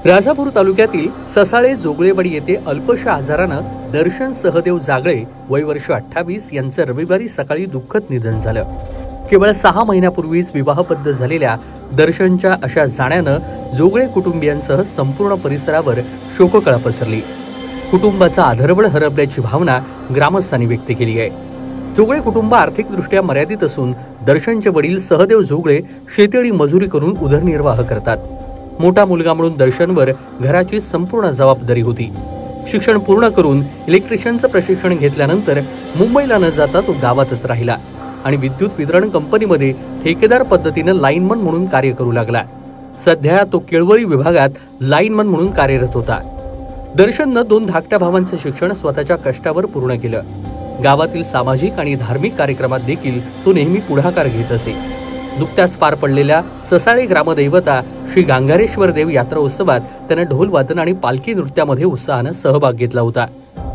राजापूर तालुक्यातील ससाळे जोगळेवाडी येथे अल्पशा आजारानं दर्शन सहदेव जागळे वय वर्ष 28 यांचं रविवारी सकाळी दुःखद निधन झालं। केवळ 6 महिन्यापूर्वीच विवाहबद्ध झालेल्या दर्शनच्या अशा जाण्यानं जोगळे कुटुंबियांसह संपूर्ण परिसरावर शोककळा पसरली। कुटुंबाचा आधारवड हरपल्याची भावना ग्रामस्थांनी व्यक्त केली आहे। जोगळे कुटुंब आर्थिकदृष्ट्या मर्यादित असून दर्शनचे वडील सहदेव जोगळे शेती मजुरी करून उदरनिर्वाह करतात। मोठा मुलगा म्हणून दर्शनवर घराची संपूर्ण जबाबदारी होती। शिक्षण पूर्ण करून इलेक्ट्रिशियनचं प्रशिक्षण घेतल्यानंतर मुंबईला न जाता तो गावातच राहिला आणि विद्युत वितरण कंपनीमध्ये ठेकेदार पद्धतीने लाईनमन म्हणून कार्य करू लागला। सध्या तो केळवळी विभागात लाईनमन म्हणून कार्यरत होता। दर्शननं 2 धाकट्या भावांचं शिक्षण स्वतःच्या कष्टावर पूर्ण केलं। गावातील सामाजिक आणि धार्मिक कार्यक्रमात देखील तो नेहमी पुढाकार घेत असे। नुकत्याच पार पडलेल्या ससाळे ग्रामदैवता श्री गांगारेश्वर देव यात्रा उत्सवात त्याने ढोल वादन आणि पालखी नृत्यामध्ये उत्साहाने सहभाग घेतला होता।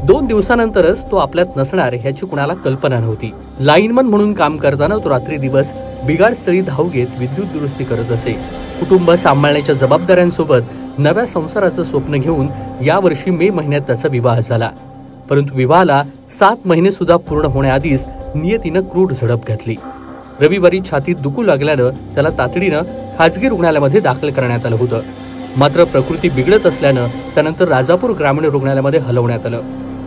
2 दिवसानंतरच तो आपल्यात नसणार ह्याची कुणाला कल्पना नव्हती। लाईनमन म्हणून काम करताना तो रात्री दिवस बिघाडस्थळी धाव घेत विद्युत दुरुस्ती करत असे। कुटुंब सांभाळण्याच्या जबाबदाऱ्यांसोबत नव्या संसाराचं स्वप्न घेऊन यावर्षी मे महिन्यात त्याचा विवाह झाला। परंतु विवाहाला 7 महिने सुद्धा पूर्ण होण्याआधीच नियतीनं क्रूर झडप घातली। रविवारी छातीत दुखू लागल्यानं त्याला तातडीनं खाजगी रुग्णालयामध्ये दाखल करण्यात आलं होतं। मात्र प्रकृती बिघडत असल्यानं त्यानंतर राजापूर ग्रामीण रुग्णालयामध्ये हलवण्यात आलं।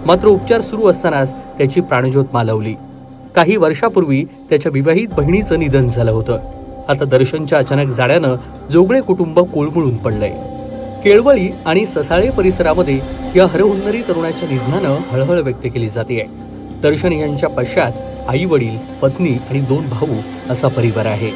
मात्र उपचार सुरू असतानाच त्याची प्राणज्योत मालवली। काही वर्षापूर्वी त्याच्या विवाहित बहिणीचं निधन झालं होतं। आता दर्शनच्या अचानक जाण्यानं जोगळे कुटुंब कोलमडून पडलंय। केळवळी आणि ससाळे परिसरामध्ये या हरहुन्नरी तरुणाच्या निधनानं हळहळ व्यक्त केली जाते। दर्शन यांच्या पश्चात आई वडील, पत्नी आणि 2 भाऊ असा परिवार आहे।